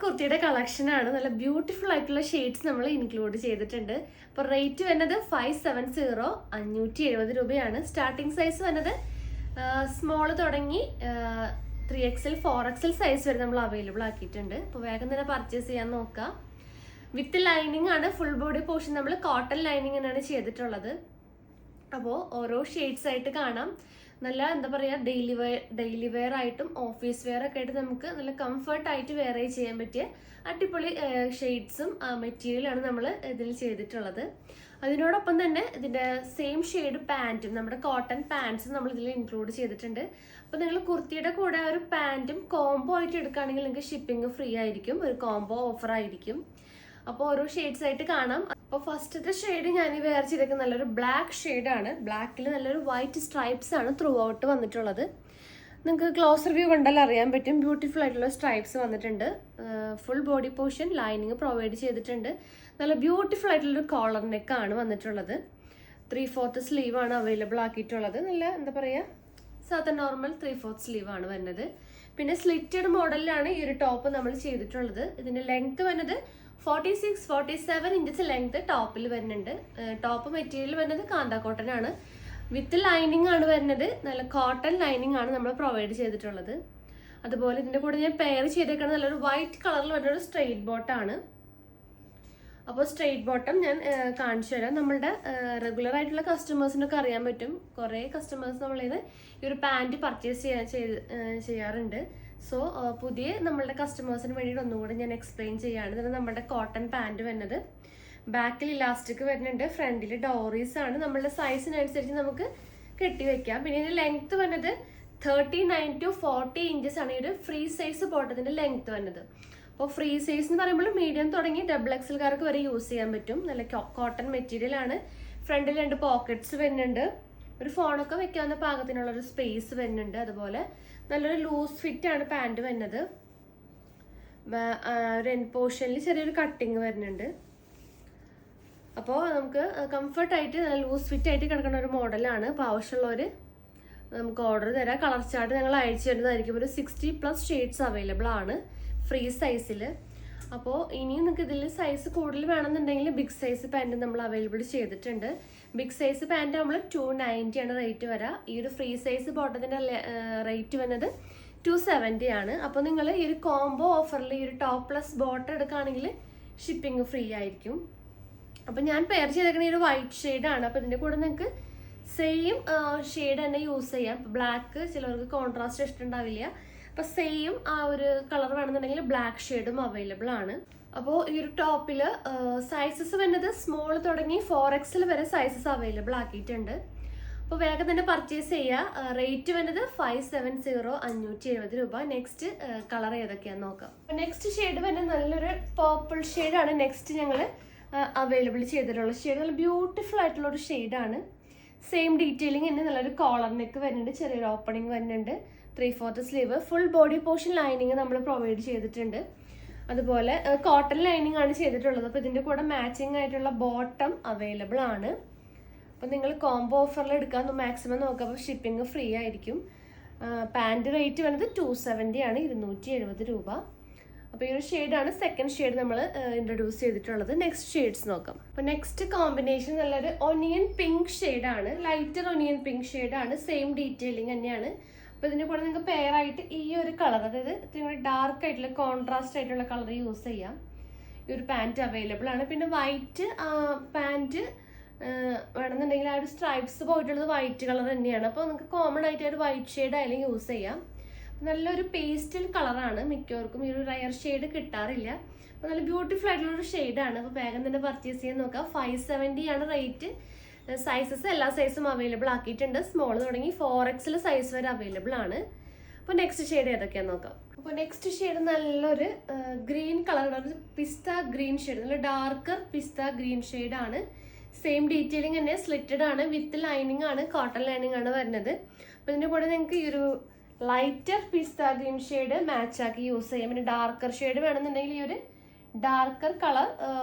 കുർത്തിയുടെ കളക്ഷനാണ്. നല്ല ബ്യൂട്ടിഫുൾ ആയിട്ടുള്ള ഷെയ്ഡ്സ് നമ്മൾ ഇൻക്ലൂഡ് ചെയ്തിട്ടുണ്ട്. അപ്പോൾ റേറ്റ് വരുന്നത് 570, 570 രൂപയാണ്. സ്റ്റാർട്ടിംഗ് സൈസ് വരുന്നത് സ്മോൾ തുടങ്ങി 3XL 4XL സൈസ് വരെ നമ്മൾ അവൈലബിൾ ആക്കിയിട്ടുണ്ട്. അപ്പോൾ വേഗം തന്നെ പർച്ചേസ് ചെയ്യാൻ നോക്കാം. വിത്ത് ലൈനിങ് ആണ്. ഫുൾ ബോഡി പോർഷൻ നമ്മൾ കോട്ടൺ ലൈനിങ്ങിനാണ് ചെയ്തിട്ടുള്ളത്. അപ്പോൾ ഓരോ ഷെയ്ഡ്സ് ആയിട്ട് കാണാം. നല്ല എന്താ പറയുക, ഡെയിലി വെയർ ആയിട്ടും ഓഫീസ് വെയർ ഒക്കെ ആയിട്ട് നമുക്ക് നല്ല കംഫർട്ടായിട്ട് വെയർ ചെയ്യാൻ പറ്റിയ അടിപൊളി ഷെയ്ഡ്സും മെറ്റീരിയലാണ് നമ്മൾ ഇതിൽ ചെയ്തിട്ടുള്ളത്. അതിനോടൊപ്പം തന്നെ ഇതിൻ്റെ സെയിം ഷെയ്ഡ് പാൻറ്റും, നമ്മുടെ കോട്ടൺ പാൻറ്റ്സും നമ്മൾ ഇതിൽ ഇൻക്ലൂഡ് ചെയ്തിട്ടുണ്ട്. അപ്പോൾ നിങ്ങൾ കുർത്തിയുടെ കൂടെ ഒരു പാൻറ്റും കോംബോ ആയിട്ട് എടുക്കുകയാണെങ്കിൽ നിങ്ങൾക്ക് ഷിപ്പിംഗ് ഫ്രീ ആയിരിക്കും. ഒരു കോംബോ ഓഫർ ആയിരിക്കും. അപ്പോൾ ഓരോ ഷെയ്ഡ്സ് ആയിട്ട് കാണാം. അപ്പോൾ ഫസ്റ്റത്തെ ഷെയ്ഡ് ഞാൻ വെയർ ചെയ്തേക്കുന്നത് നല്ലൊരു ബ്ലാക്ക് ഷെയ്ഡാണ്. ബ്ലാക്കിൽ നല്ലൊരു വൈറ്റ് സ്ട്രൈപ്സ് ആണ് ത്രൂ ഔട്ട് വന്നിട്ടുള്ളത്. നിങ്ങൾക്ക് ക്ലോസർ വ്യൂ കണ്ടാൽ അറിയാൻ പറ്റും. ബ്യൂട്ടിഫുൾ ആയിട്ടുള്ള സ്ട്രൈപ്സ് വന്നിട്ടുണ്ട്. Full body portion lining provide ചെയ്തിട്ടുണ്ട്. നല്ല ബ്യൂട്ടിഫുൾ ആയിട്ടുള്ളൊരു കോളർ നെക്കാണ് വന്നിട്ടുള്ളത്. 3/4 സ്ലീവ് ആണ് അവൈലബിൾ ആക്കിയിട്ടുള്ളത്. നല്ല എന്താ പറയുക, സാധാരണ നോർമൽ 3/4 സ്ലീവ് ആണ് വരുന്നത്. പിന്നെ സ്ലിറ്റഡ് മോഡലിലാണ് ഈ ഒരു ടോപ്പ് നമ്മൾ ചെയ്തിട്ടുള്ളത്. ഇതിൻ്റെ ലെങ്ത് വരുന്നത് 46-47 ഇഞ്ചസ് ലെങ്ത് ടോപ്പിൽ വരുന്നുണ്ട്. ടോപ്പ് മെറ്റീരിയൽ വരുന്നത് കാന്ത കോട്ടൺ ആണ്. വിത്ത് ലൈനിങ് ആണ് വരുന്നത്. നല്ല കോട്ടൺ ലൈനിങ് ആണ് നമ്മൾ പ്രൊവൈഡ് ചെയ്തിട്ടുള്ളത്. അതുപോലെ ഇതിൻ്റെ കൂടെ ഞാൻ പെയർ ചെയ്തേക്കുന്നത് നല്ലൊരു വൈറ്റ് കളറിൽ വരുന്നൊരു സ്ട്രെയിറ്റ് ബോട്ടാണ്. അപ്പോൾ സ്ട്രെയിറ്റ് ബോട്ടം ഞാൻ കാണിച്ചു തരാം. നമ്മളുടെ റെഗുലർ ആയിട്ടുള്ള കസ്റ്റമേഴ്സിനൊക്കെ അറിയാൻ പറ്റും. കുറേ കസ്റ്റമേഴ്സ് നമ്മളിത് ഈ ഒരു പാൻറ്റ് പർച്ചേസ് ചെയ്യാറുണ്ട്. സോ പുതിയ നമ്മളുടെ കസ്റ്റമേഴ്സിന് വേണ്ടിയിട്ട് ഒന്നും കൂടി ഞാൻ എക്സ്പ്ലെയിൻ ചെയ്യാണ്. ഇത് നമ്മുടെ കോട്ടൺ പാൻറ്റ് വരുന്നത്. ബാക്കിൽ ഇലാസ്റ്റിക് വരുന്നുണ്ട്. ഫ്രണ്ടിൽ ഡോറീസ് ആണ്. നമ്മളുടെ സൈസിനനുസരിച്ച് നമുക്ക് കെട്ടി വെക്കാം. പിന്നെ ഇതിൻ്റെ ലെങ്ത് വരുന്നത് 39 to 40 ഇഞ്ചസ് ആണ് ഈ ഒരു ഫ്രീ സൈസ് ബോട്ടത്തിൻ്റെ ലെങ്ത് വരുന്നത്. അപ്പോൾ ഫ്രീ സൈസ് എന്ന് പറയുമ്പോൾ മീഡിയം തുടങ്ങി XXLകാർക്ക് വരെ യൂസ് ചെയ്യാൻ പറ്റും. നല്ല കോട്ടൺ മെറ്റീരിയൽ ആണ്. ഫ്രണ്ടിൽ 2 പോക്കറ്റ്സ് വരുന്നുണ്ട്. ഒരു ഫോണൊക്കെ വെക്കാവുന്ന പാകത്തിനുള്ളൊരു സ്പേസ് വരുന്നുണ്ട്. അതുപോലെ നല്ലൊരു ലൂസ് ഫിറ്റ് ആണ് പാൻറ് വരുന്നത്. ഒരു എൻ പോർഷനിൽ ചെറിയൊരു കട്ടിങ് വരുന്നുണ്ട്. അപ്പോൾ നമുക്ക് കംഫർട്ടായിട്ട് നല്ല ലൂസ് ഫിറ്റ് ആയിട്ട് കിടക്കുന്ന ഒരു മോഡലാണ്. അപ്പോൾ ആവശ്യമുള്ളവർ നമുക്ക് ഓർഡർ തരാം. കളർ ചാർട്ട് ഞങ്ങൾ അയച്ചു തരുന്നതായിരിക്കും. ഒരു 60+ ഷെയ്ഡ്സ് അവൈലബിൾ ആണ് ഫ്രീ സൈസിൽ. അപ്പോൾ ഇനിയും നിങ്ങൾക്ക് ഇതിൽ സൈസ് കൂടുതൽ വേണമെന്നുണ്ടെങ്കിൽ ബിഗ് സൈസ് പാൻറ്റ് നമ്മൾ അവൈലബിൾ ചെയ്തിട്ടുണ്ട്. ബിഗ് സൈസ് പാൻറ്റ് നമ്മൾ 290 ആണ് റേറ്റ് വരാം. ഈ ഒരു ഫ്രീ സൈസ് ബോട്ടത്തിൻ്റെ റേറ്റ് വരുന്നത് 270 ആണ്. അപ്പോൾ നിങ്ങൾ ഈ ഒരു കോംബോ ഓഫറിൽ ഈ ഒരു ടോപ്പ് പ്ലസ് ബോട്ടം എടുക്കുകയാണെങ്കിൽ ഷിപ്പിംഗ് ഫ്രീ ആയിരിക്കും. അപ്പോൾ ഞാൻ പെയർ ചെയ്തേക്കുന്ന ഈ ഒരു വൈറ്റ് ഷെയ്ഡാണ്. അപ്പോൾ ഇതിൻ്റെ കൂടെ നിങ്ങൾക്ക് സെയിം ഷെയ്ഡ് തന്നെ യൂസ് ചെയ്യാം. ബ്ലാക്ക് ചിലവർക്ക് കോൺട്രാസ്റ്റ് ഇഷ്ടമുണ്ടാവില്ല. അപ്പോൾ സെയിം ആ ഒരു കളർ വേണമെന്നുണ്ടെങ്കിൽ ബ്ലാക്ക് ഷെയ്ഡും അവൈലബിൾ ആണ്. അപ്പോൾ ഈ ഒരു ടോപ്പിൽ സൈസസ് വരുന്നത് സ്മോൾ തുടങ്ങി 4XL വരെ സൈസസ് അവൈലബിൾ ആക്കിയിട്ടുണ്ട്. അപ്പോൾ വേഗം തന്നെ പർച്ചേസ് ചെയ്യുക. റേറ്റ് വരുന്നത് 570, 570 രൂപ. നെക്സ്റ്റ് കളർ ഏതൊക്കെയാണെന്ന് നോക്കാം. അപ്പോൾ നെക്സ്റ്റ് ഷെയ്ഡ് വരുന്നത് നല്ലൊരു പർപ്പിൾ ഷെയ്ഡാണ് നെക്സ്റ്റ് ഞങ്ങൾ അവൈലബിൾ ചെയ്തിട്ടുള്ള ഷെയ്ഡ്. നല്ല ബ്യൂട്ടിഫുൾ ആയിട്ടുള്ളൊരു ഷെയ്ഡാണ്. സെയിം ഡീറ്റെയിലിംഗ് തന്നെ നല്ലൊരു കോളർ നെക്ക് വരുന്നുണ്ട്. ചെറിയൊരു ഓപ്പണിംഗ് വരുന്നുണ്ട്. 3/4 sleeve. Full body portion lining നമ്മൾ പ്രൊവൈഡ് ചെയ്തിട്ടുണ്ട്. അതുപോലെ കോട്ടൺ ലൈനിങ് ആണ് ചെയ്തിട്ടുള്ളത്. അപ്പോൾ ഇതിൻ്റെ കൂടെ മാച്ചിങ് ആയിട്ടുള്ള ബോട്ടം അവൈലബിൾ ആണ്. അപ്പോൾ നിങ്ങൾ കോംബോ ഓഫറിൽ എടുക്കാൻ മാക്സിമം നോക്കുക. അപ്പോൾ ഷിപ്പിംഗ് ഫ്രീ ആയിരിക്കും. പാൻറ്റ് റേറ്റ് വരുന്നത് 270 ആണ്, 270 രൂപ. അപ്പോൾ ഈ ഒരു ഷെയ്ഡാണ് സെക്കൻഡ് ഷെയ്ഡ് നമ്മൾ ഇൻട്രൊഡ്യൂസ് ചെയ്തിട്ടുള്ളത്. നെക്സ്റ്റ് ഷെയ്ഡ്സ് നോക്കാം. അപ്പോൾ നെക്സ്റ്റ് കോമ്പിനേഷൻ നല്ലൊരു ഒനിയൻ പിങ്ക് ഷെയ്ഡാണ്. ലൈറ്റർ ഒനിയൻ പിങ്ക് ഷെയ്ഡാണ്. സെയിം ഡീറ്റെയിലിംഗ് തന്നെയാണ്. അപ്പോൾ ഇതിൻ്റെ കൂടെ നിങ്ങൾക്ക് പെയർ ആയിട്ട് ഈ ഒരു കളർ, അതായത് ഇത്തിരി ഡാർക്ക് ആയിട്ടുള്ള കോൺട്രാസ്റ്റ് ആയിട്ടുള്ള കളർ യൂസ് ചെയ്യാം. ഈ ഒരു പാൻറ്റ് അവൈലബിൾ ആണ്. പിന്നെ വൈറ്റ് പാൻറ്റ് വേണമെന്നുണ്ടെങ്കിൽ ആ ഒരു സ്ട്രൈപ്സ് പോയിട്ടുള്ളത് വൈറ്റ് കളർ തന്നെയാണ്. അപ്പോൾ നിങ്ങൾക്ക് കോമൺ ആയിട്ട് ഒരു വൈറ്റ് ഷെയ്ഡ് ആയാലും യൂസ് ചെയ്യാം. നല്ലൊരു പേസ്റ്റൽ കളറാണ്. മിക്കവർക്കും ഈ ഒരു റയർ ഷെയ്ഡ് കിട്ടാറില്ല. അപ്പോൾ നല്ല ബ്യൂട്ടിഫുൾ ആയിട്ടുള്ളൊരു ഷെയ്ഡാണ്. അപ്പോൾ വേഗം തന്നെ പർച്ചേസ് ചെയ്യാൻ നോക്കാം. 570 ആണ് റേറ്റ്. സൈസസ് എല്ലാ സൈസും അവൈലബിൾ ആക്കിയിട്ടുണ്ട്. സ്മോൾ തുടങ്ങി 4XL സൈസ് വരെ അവൈലബിൾ ആണ്. അപ്പോൾ നെക്സ്റ്റ് ഷെയ്ഡ് ഏതൊക്കെയാണെന്ന് നോക്കാം. അപ്പോൾ നെക്സ്റ്റ് ഷെയ്ഡ് നല്ലൊരു ഗ്രീൻ കളറാണ്. ഒരു പിസ്ത ഗ്രീൻ ഷെയ്ഡ്, നല്ല ഡാർക്കർ പിസ്ത ഗ്രീൻ ഷെയ്ഡാണ്. സെയിം ഡീറ്റെയിലിംഗ് തന്നെ. സ്ലിറ്റഡ് ആണ്. വിത്ത് ലൈനിങ് ആണ്. കോട്ടൺ ലൈനിങ് ആണ് വരുന്നത്. അപ്പോൾ ഇതിൻ്റെ കൂടെ നിങ്ങൾക്ക് ഈ ഒരു ലൈറ്റർ പിസ്ത ഗ്രീൻ ഷെയ്ഡ് മാച്ച് ആക്കി യൂസ് ചെയ്യാം. പിന്നെ ഡാർക്കർ ഷെയ്ഡ് വേണമെന്നുണ്ടെങ്കിൽ ഈ ഒരു ഡാർക്കർ കളർ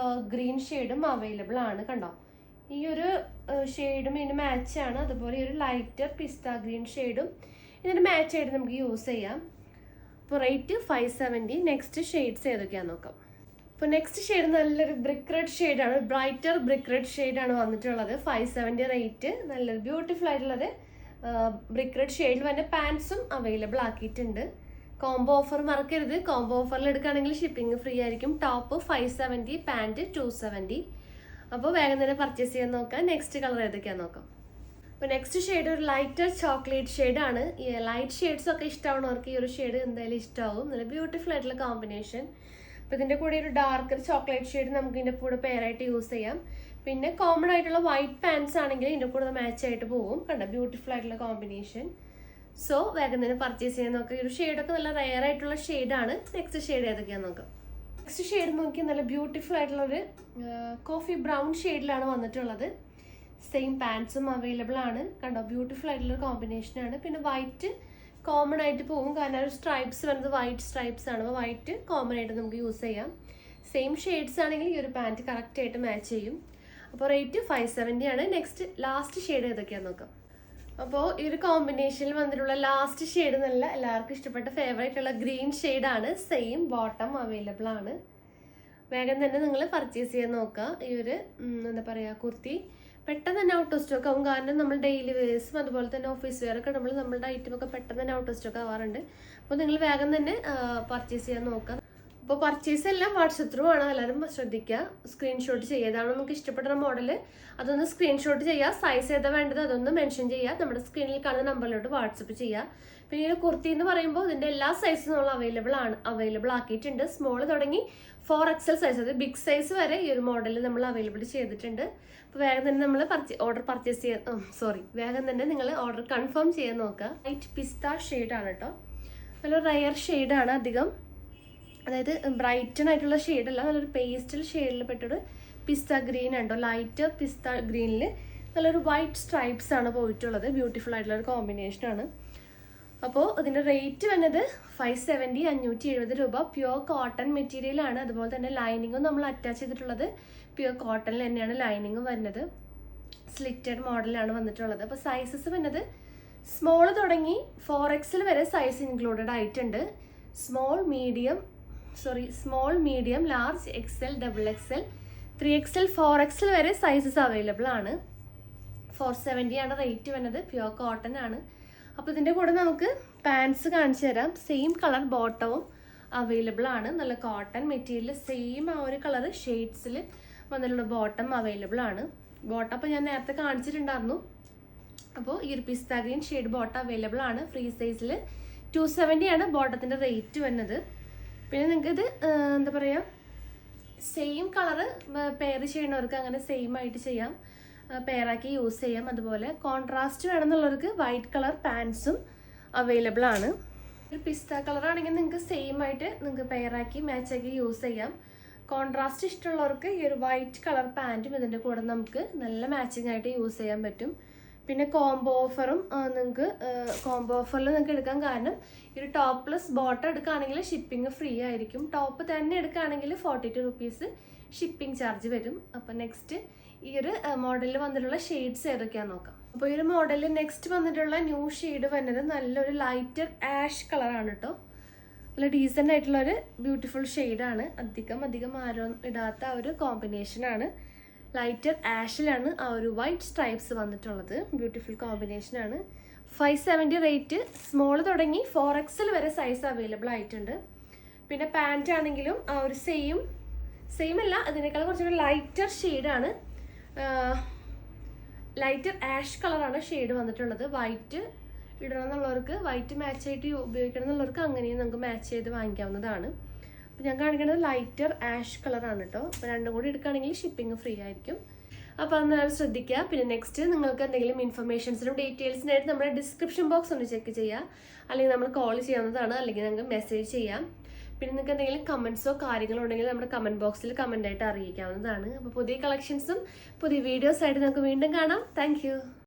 ഗ്രീൻ ഷെയ്ഡും അവൈലബിൾ ആണ്. കണ്ടോ, ഈ ഒരു ഷെയ്ഡും ഇതിന് മാച്ചാണ്. അതുപോലെ ഈ ഒരു ലൈറ്റർ പിസ്ത ഗ്രീൻ ഷെയ്ഡും ഇതിന് മാച്ച് ആയിട്ട് നമുക്ക് യൂസ് ചെയ്യാം. അപ്പോൾ റേറ്റ് 570. നെക്സ്റ്റ് ഷെയ്ഡ്സ് ഏതൊക്കെയാണെന്ന് നോക്കാം. അപ്പോൾ നെക്സ്റ്റ് ഷെയ്ഡ് നല്ലൊരു ബ്രിക്ക് റെഡ് ഷെയ്ഡാണ്, ബ്രൈറ്റർ ബ്രിക്ക് റെഡ് ഷെയ്ഡാണ് വന്നിട്ടുള്ളത്. 570 റേറ്റ്. നല്ലൊരു ബ്യൂട്ടിഫുൾ ആയിട്ടുള്ളത് ബ്രിക്ക് റെഡ് ഷെയ്ഡിൽ തന്നെ പാൻസും അവൈലബിൾ ആക്കിയിട്ടുണ്ട്. കോംബോ ഓഫർ മറക്കരുത്. കോംബോ ഓഫറിൽ എടുക്കുകയാണെങ്കിൽ ഷിപ്പിംഗ് ഫ്രീ ആയിരിക്കും. Top 570, pant 270. അപ്പോൾ വേഗം തന്നെ പർച്ചേസ് ചെയ്യാൻ നോക്കാം. നെക്സ്റ്റ് കളർ ഏതൊക്കെയാണെന്ന് നോക്കാം. അപ്പോൾ നെക്സ്റ്റ് ഷെയ്ഡ് ഒരു ലൈറ്റർ ചോക്ലേറ്റ് ഷെയ്ഡാണ്. ഈ ലൈറ്റ് ഷെയ്ഡ്സ് ഒക്കെ ഇഷ്ടമാണവർക്ക് ഈ ഒരു ഷെയ്ഡ് എന്തായാലും ഇഷ്ടമാവും. നല്ല ബ്യൂട്ടിഫുൾ ആയിട്ടുള്ള കോമ്പിനേഷൻ. അപ്പോൾ ഇതിൻ്റെ കൂടെ ഒരു ഡാർക്കർ ചോക്ലേറ്റ് ഷെയ്ഡ് നമുക്ക് ഇതിൻ്റെ കൂടെ പെയറായിട്ട് യൂസ് ചെയ്യാം. പിന്നെ കോമൺ ആയിട്ടുള്ള വൈറ്റ് പാൻസ് ആണെങ്കിൽ ഇതിൻ്റെ കൂടെ മാച്ച് ആയിട്ട് പോകും. കണ്ട ബ്യൂട്ടിഫുൾ ആയിട്ടുള്ള കോമ്പിനേഷൻ. സോ വേഗം തന്നെ പർച്ചേസ് ചെയ്യാൻ നോക്കാം. ഈ ഒരു ഷെയ്ഡൊക്കെ നല്ല റെയർ ആയിട്ടുള്ള ഷെയ്ഡാണ്. നെക്സ്റ്റ് ഷെയ്ഡ് ഏതൊക്കെയാണെന്ന് നോക്കാം. നെക്സ്റ്റ് ഷെയ്ഡ് നോക്കി നല്ല ബ്യൂട്ടിഫുൾ ആയിട്ടുള്ളൊരു കോഫി ബ്രൗൺ ഷെയ്ഡിലാണ് വന്നിട്ടുള്ളത്. സെയിം പാൻസും അവൈലബിൾ ആണ്. കണ്ടോ ബ്യൂട്ടിഫുൾ ആയിട്ടുള്ള കോമ്പിനേഷനാണ്. പിന്നെ വൈറ്റ് കോമൺ ആയിട്ട് പോകും, കാരണം ഒരു സ്ട്രൈപ്സ് വരുന്നത് വൈറ്റ് സ്ട്രൈപ്സ് ആണ്. അപ്പോൾ വൈറ്റ് കോമൺ ആയിട്ട് നമുക്ക് യൂസ് ചെയ്യാം. സെയിം ഷെയ്ഡ്സ് ആണെങ്കിൽ ഈ ഒരു പാൻറ്റ് കറക്റ്റായിട്ട് മാച്ച് ചെയ്യും. അപ്പോൾ റേറ്റ് 570 ആണ്. നെക്സ്റ്റ് ലാസ്റ്റ് ഷെയ്ഡ് ഏതൊക്കെയാണെന്ന് നോക്കാം. അപ്പോൾ ഈ ഒരു കോമ്പിനേഷനിൽ വന്നിട്ടുള്ള ലാസ്റ്റ് ഷെയ്ഡ് നല്ല എല്ലാവർക്കും ഇഷ്ടപ്പെട്ട ഫേവറേറ്റ് ഉള്ള ഗ്രീൻ ഷെയ്ഡാണ്. സെയിം ബോട്ടം അവൈലബിൾ ആണ്. വേഗം തന്നെ നിങ്ങൾ പർച്ചേസ് ചെയ്യാൻ നോക്കുക. ഈ ഒരു എന്താ പറയുക കുർത്തി പെട്ടെന്ന് തന്നെ ഔട്ട് ഓഫ് സ്റ്റോക്ക് ആവും. കാരണം നമ്മൾ ഡെയിലി വേഴ്സും അതുപോലെ തന്നെ ഓഫീസ് വെയർ ഒക്കെ നമ്മളുടെ ഐറ്റമൊക്കെ പെട്ടെന്ന് തന്നെ ഔട്ട് ഓഫ് സ്റ്റോക്ക് ആവാറുണ്ട്. അപ്പോൾ നിങ്ങൾ വേഗം തന്നെ പർച്ചേസ് ചെയ്യാൻ നോക്കുക. അപ്പോൾ പർച്ചേസ് എല്ലാം വാട്സപ്പ് ത്രൂ ആണ്. എല്ലാവരും ശ്രദ്ധിക്കുക, സ്ക്രീൻഷോട്ട് ചെയ്യുക. ഏതാണ് നമുക്ക് ഇഷ്ടപ്പെടുന്ന മോഡൽ അതൊന്ന് സ്ക്രീൻഷോട്ട് ചെയ്യുക. സൈസ് ഏതാ വേണ്ടത് അതൊന്ന് മെൻഷൻ ചെയ്യുക. നമ്മുടെ സ്ക്രീനിൽ കാണുന്ന നമ്പറിലോട്ട് വാട്സപ്പ് ചെയ്യുക. പിന്നെ ഈ കുർത്തി എന്ന് പറയുമ്പോൾ ഇതിൻ്റെ എല്ലാ സൈസും നമ്മൾ അവൈലബിൾ ആക്കിയിട്ടുണ്ട്. സ്മോൾ തുടങ്ങി 4XL സൈസ്, അത് ബിഗ് സൈസ് വരെ ഈ ഒരു മോഡലിൽ നമ്മൾ അവൈലബിൾ ചെയ്തിട്ടുണ്ട്. അപ്പോൾ വേഗം തന്നെ നമ്മൾ വേഗം തന്നെ നിങ്ങൾ ഓർഡർ കൺഫേം ചെയ്യാൻ നോക്കുക. ലൈറ്റ് പിസ്ത ഷെയ്ഡാണ് കേട്ടോ. നല്ല റയർ ഷെയ്ഡാണ് അധികം, അതായത് ബ്രൈറ്റൺ ആയിട്ടുള്ള ഷെയ്ഡല്ല, നല്ലൊരു പേസ്റ്റൽ ഷെയ്ഡിൽ പെട്ടൊരു പിസ്ത ഗ്രീൻ ഉണ്ടോ. ലൈറ്റ് പിസ്ത ഗ്രീനിൽ നല്ലൊരു വൈറ്റ് സ്ട്രൈപ്സ് ആണ് പോയിട്ടുള്ളത്. ബ്യൂട്ടിഫുൾ ആയിട്ടുള്ള ഒരു കോമ്പിനേഷനാണ്. അപ്പോൾ ഇതിൻ്റെ റേറ്റ് വന്നത് 570, 570 രൂപ. പ്യുവർ കോട്ടൺ മെറ്റീരിയലാണ്. അതുപോലെ തന്നെ ലൈനിങ്ങും നമ്മൾ അറ്റാച്ച് ചെയ്തിട്ടുള്ളത് പ്യുവർ കോട്ടണിൽ തന്നെയാണ് ലൈനിങ്ങും വരുന്നത്. സ്ലിറ്റഡ് മോഡലാണ് വന്നിട്ടുള്ളത്. അപ്പോൾ സൈസസ് വരുന്നത് സ്മോൾ തുടങ്ങി 4XL വരെ സൈസ് ഇൻക്ലൂഡഡ് ആയിട്ടുണ്ട്. Small, medium, large, XL, XXL, 3XL, 4XL വരെ സൈസസ് അവൈലബിൾ ആണ്. 470 ആണ് റേറ്റ് വരുന്നത്. പ്യുവർ കോട്ടൺ ആണ്. അപ്പോൾ ഇതിൻ്റെ കൂടെ നമുക്ക് പാൻസ് കാണിച്ചു തരാം. സെയിം കളർ ബോട്ടവും അവൈലബിൾ ആണ്. നല്ല കോട്ടൺ മെറ്റീരിയൽ, സെയിം ആ ഒരു കളർ ഷെയ്ഡ്സിൽ വന്നിട്ടുള്ള ബോട്ടം അവൈലബിൾ ആണ്. ബോട്ടം അപ്പോൾ ഞാൻ നേരത്തെ കാണിച്ചിട്ടുണ്ടായിരുന്നു. അപ്പോൾ ഈ ഒരു പിസ്ത ഗ്രീൻ ഷെയ്ഡ് ബോട്ടം അവൈലബിൾ ആണ്. ഫ്രീ സൈസിൽ 270 ആണ് ബോട്ടത്തിൻ്റെ റേറ്റ് വരുന്നത്. പിന്നെ നിങ്ങൾക്കിത് എന്താ പറയുക, സെയിം കളറ് പെയർ ചെയ്യണവർക്ക് അങ്ങനെ സെയിം ആയിട്ട് ചെയ്യാം, പെയറാക്കി യൂസ് ചെയ്യാം. അതുപോലെ കോൺട്രാസ്റ്റ് വേണമെന്നുള്ളവർക്ക് വൈറ്റ് കളർ പാൻസും അവൈലബിൾ ആണ്. ഒരു പിസ്ത കളർ ആണെങ്കിൽ നിങ്ങൾക്ക് സെയിം ആയിട്ട് നിങ്ങൾക്ക് പെയറാക്കി മാച്ചാക്കി യൂസ് ചെയ്യാം. കോൺട്രാസ്റ്റ് ഇഷ്ടമുള്ളവർക്ക് ഈ ഒരു വൈറ്റ് കളർ പാൻറ്റും ഇതിൻ്റെ കൂടെ നമുക്ക് നല്ല മാച്ചിങ് ആയിട്ട് യൂസ് ചെയ്യാൻ പറ്റും. പിന്നെ കോംബോ ഓഫറും കോംബോ ഓഫറിൽ നിങ്ങൾക്ക് എടുക്കാൻ കാരണം ഈ ഒരു ടോപ്പ് പ്ലസ് ബോട്ടം എടുക്കുകയാണെങ്കിൽ ഷിപ്പിംഗ് ഫ്രീ ആയിരിക്കും. ടോപ്പ് തന്നെ എടുക്കുകയാണെങ്കിൽ 42 റുപ്പീസ് ഷിപ്പിംഗ് ചാർജ് വരും. അപ്പോൾ നെക്സ്റ്റ് ഈ ഒരു മോഡലിൽ വന്നിട്ടുള്ള ഷെയ്ഡ്സ് ഏതൊക്കെയാണെന്ന് നോക്കാം. അപ്പോൾ ഈ ഒരു മോഡലിൽ നെക്സ്റ്റ് വന്നിട്ടുള്ള ന്യൂ ഷെയ്ഡ് വരുന്നത് നല്ലൊരു ലൈറ്റർ ആഷ് കളറാണ് കേട്ടോ. നല്ല ഡീസൻ്റ് ആയിട്ടുള്ളൊരു ബ്യൂട്ടിഫുൾ ഷെയ്ഡാണ്. അധികം ആരും ഇടാത്ത ഒരു കോമ്പിനേഷനാണ്. ലൈറ്റർ ആഷിലാണ് ആ ഒരു വൈറ്റ് സ്ട്രൈപ്സ് വന്നിട്ടുള്ളത്. ബ്യൂട്ടിഫുൾ കോമ്പിനേഷനാണ്. 570 റേറ്റ്. സ്മോൾ തുടങ്ങി 4XL വരെ സൈസ് അവൈലബിൾ ആയിട്ടുണ്ട്. പിന്നെ പാൻറ്റ് ആണെങ്കിലും ആ ഒരു സെയിം അല്ല, അതിനേക്കാൾ കുറച്ചുകൂടി ലൈറ്റർ ഷെയ്ഡാണ്. ലൈറ്റർ ആഷ് കളറാണ് ഷെയ്ഡ് വന്നിട്ടുള്ളത്. വൈറ്റ് ഇടണം എന്നുള്ളവർക്ക്, വൈറ്റ് മാച്ച് ആയിട്ട് ഉപയോഗിക്കണം എന്നുള്ളവർക്ക് അങ്ങനെയും നമുക്ക് മാച്ച് ചെയ്ത് വാങ്ങിക്കാവുന്നതാണ്. അപ്പോൾ ഞാൻ കാണിക്കുന്നത് ലൈറ്റർ ആഷ് കളറാണ് കേട്ടോ. അപ്പോൾ രണ്ടും കൂടി എടുക്കുകയാണെങ്കിൽ ഷിപ്പിംഗ് ഫ്രീ ആയിരിക്കും. അപ്പോൾ അതൊന്നും ശ്രദ്ധിക്കുക. പിന്നെ നെക്സ്റ്റ് നിങ്ങൾക്ക് എന്തെങ്കിലും ഇൻഫർമേഷൻസിനും ഡീറ്റെയിൽസിനായിട്ട് നമ്മുടെ ഡിസ്ക്രിപ്ഷൻ ബോക്സ് ഒന്ന് ചെക്ക് ചെയ്യുക. അല്ലെങ്കിൽ നമ്മൾ കോൾ ചെയ്യാവുന്നതാണ്, അല്ലെങ്കിൽ നിങ്ങൾക്ക് മെസ്സേജ് ചെയ്യാം. പിന്നെ നിങ്ങൾക്ക് എന്തെങ്കിലും കമൻസോ കാര്യങ്ങളോ ഉണ്ടെങ്കിൽ നമ്മുടെ കമൻറ്റ് ബോക്സിൽ കമൻ്റായിട്ട് അറിയിക്കാവുന്നതാണ്. അപ്പോൾ പുതിയ കളക്ഷൻസും പുതിയ വീഡിയോസായിട്ട് നമുക്ക് വീണ്ടും കാണാം. താങ്ക്